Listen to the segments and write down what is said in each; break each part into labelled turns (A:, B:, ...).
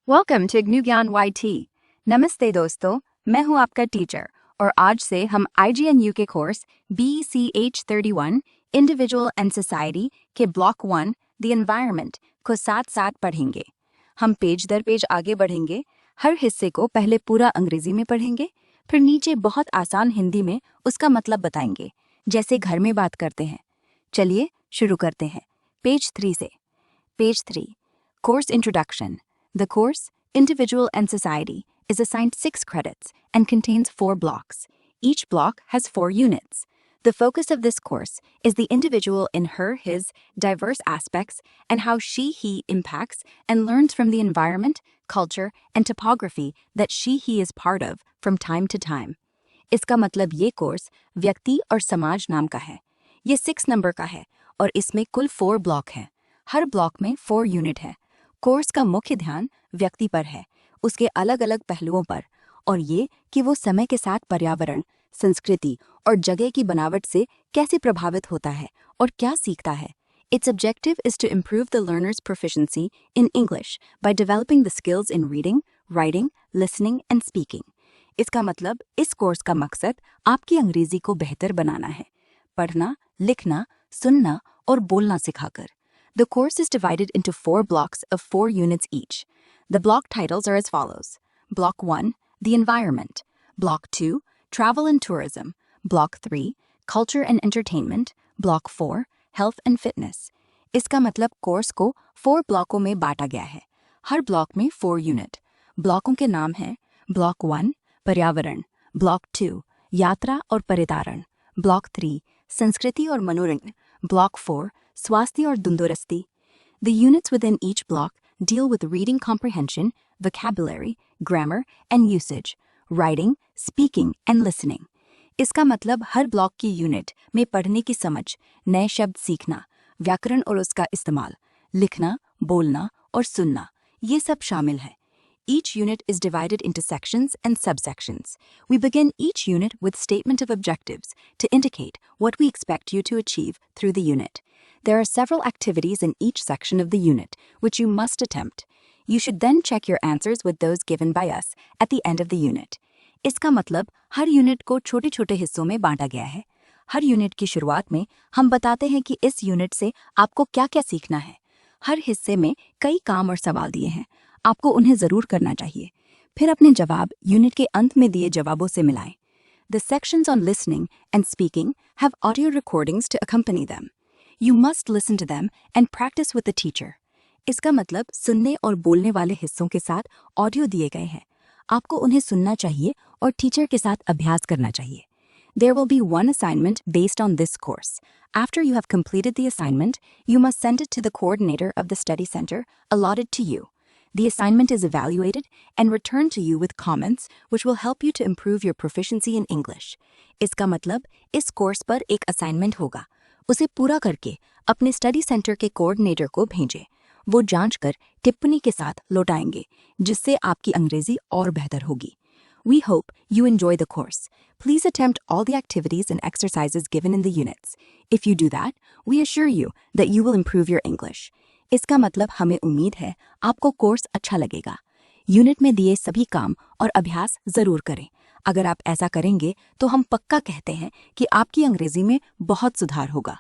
A: Welcome to GNU ज्ञान YT। नमस्ते दोस्तों, मैं हूं आपका टीचर और आज से हम IGNU के course BCH31 individual and society के ब्लॉक 1 द एनवायरनमेंट को साथ साथ पढ़ेंगे। हम पेज दर पेज आगे बढ़ेंगे। हर हिस्से को पहले पूरा अंग्रेजी में पढ़ेंगे, फिर नीचे बहुत आसान हिंदी में उसका मतलब बताएंगे, जैसे घर में बात करते हैं। चलिए शुरू करते हैं पेज 3 से। Page 3, course introduction. The course, Individual and Society, is assigned 6 credits and contains 4 blocks. Each block has 4 units. The focus of this course is the individual in his diverse aspects and how he impacts and learns from the environment, culture, and topography that he is part of from time to time. इसका मतलब ये course व्यक्ति और समाज नाम का है। ये 6 नंबर का है और इसमें कुल 4 ब्लॉक हैं। हर ब्लॉक में 4 यूनिट है। कोर्स का मुख्य ध्यान व्यक्ति पर है, उसके अलग अलग पहलुओं पर, और ये कि वो समय के साथ पर्यावरण, संस्कृति और जगह की बनावट से कैसे प्रभावित होता है और क्या सीखता है। Its objective is to improve the learner's proficiency in English by developing the skills in reading, writing, listening and speaking. इसका मतलब इस कोर्स का मकसद आपकी अंग्रेजी को बेहतर बनाना है, पढ़ना, लिखना, सुनना और बोलना सिखाकर। The course is divided into 4 blocks of 4 units each. The block titles are as follows. Block 1, The Environment. Block 2, Travel and Tourism. Block 3, Culture and Entertainment. Block 4, Health and Fitness. इसका मतलब कोर्स को 4 ब्लॉकों में बांटा गया है। हर block में 4 unit. ब्लॉकों के नाम हैं ब्लॉक 1, पर्यावरण, ब्लॉक 2, यात्रा और परितारण, ब्लॉक 3, संस्कृति और मनोरंजन, ब्लॉक 4, स्वास्थ्य और तंदुरुस्ती। The units within each block deal with reading comprehension, vocabulary, grammar, and usage, writing, speaking, and listening. इसका मतलब हर ब्लॉक की यूनिट में पढ़ने की समझ, नए शब्द सीखना, व्याकरण और उसका इस्तेमाल, लिखना, बोलना और सुनना, ये सब शामिल है। Each unit is divided into sections and subsections. We begin each unit with statement of objectives to indicate what we expect you to achieve through the unit. There are several activities in each section of the unit, which you must attempt. You should then check your answers with those given by us at the end of the unit. इसका मतलब हर unit को छोटे छोटे हिस्सों में बांटा गया है। हर यूनिट की शुरुआत में हम बताते हैं कि इस यूनिट से आपको क्या क्या सीखना है। हर हिस्से में कई काम और सवाल दिए हैं, आपको उन्हें ज़रूर करना चाहिए। फिर अपने जवाब यूनिट के अंत में दिए जवाबों से मिलाएं। The sections on listening and speaking have audio recordings to accompany them. You must listen to them and practice with the teacher. इसका मतलब सुनने और बोलने वाले हिस्सों के साथ ऑडियो दिए गए हैं। आपको उन्हें सुनना चाहिए और टीचर के साथ अभ्यास करना चाहिए। There will be one assignment based on this course. After you have completed the assignment, you must send it to the coordinator of the study center allotted to you. The assignment is evaluated and returned to you with comments which will help you to improve your proficiency in English. इसका मतलब इस course पर एक assignment होगा, उसे पूरा करके अपने स्टडी सेंटर के कोऑर्डिनेटर को भेजें। वो जांच कर टिप्पणी के साथ लौटाएंगे, जिससे आपकी अंग्रेजी और बेहतर होगी। We hope you enjoy the course. Please attempt all the activities and exercises given in the units. If you do that, we assure you that you will improve your English. इसका मतलब हमें उम्मीद है आपको कोर्स अच्छा लगेगा। Unit में दिए सभी काम और अभ्यास जरूर करें। अगर आप ऐसा करेंगे तो हम पक्का कहते हैं कि आपकी अंग्रेजी में बहुत सुधार होगा।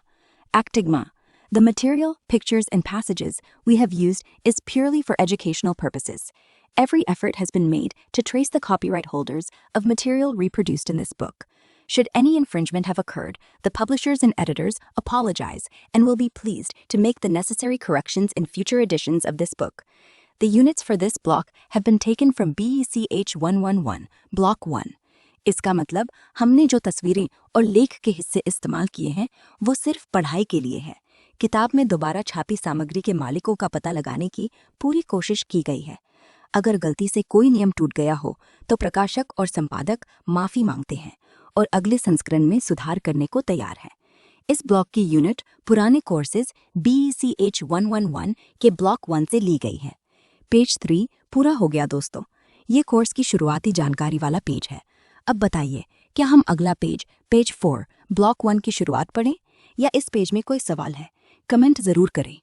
A: Actigma. The material, pictures, and passages we have used is purely for educational purposes. Every effort has been made to trace the copyright holders of material reproduced in this book. Should any infringement have occurred, the publishers and editors apologize and will be pleased to make the necessary corrections in future editions of this book. The units for this block have been taken from BECH 111, Block 1. इसका मतलब हमने जो तस्वीरें और लेख के हिस्से इस्तेमाल किए हैं वो सिर्फ पढ़ाई के लिए है। किताब में दोबारा छापी सामग्री के मालिकों का पता लगाने की पूरी कोशिश की गई है। अगर गलती से कोई नियम टूट गया हो तो प्रकाशक और संपादक माफ़ी मांगते हैं और अगले संस्करण में सुधार करने को तैयार हैं। इस ब्लॉक की यूनिट पुराने कोर्सेज BECH 111 के ब्लॉक 1 से ली गई है। पेज 3 पूरा हो गया दोस्तों। ये कोर्स की शुरुआती जानकारी वाला पेज है। अब बताइए, क्या हम अगला पेज 4 ब्लॉक 1 की शुरुआत पढ़ें या इस पेज में कोई सवाल है? कमेंट ज़रूर करें।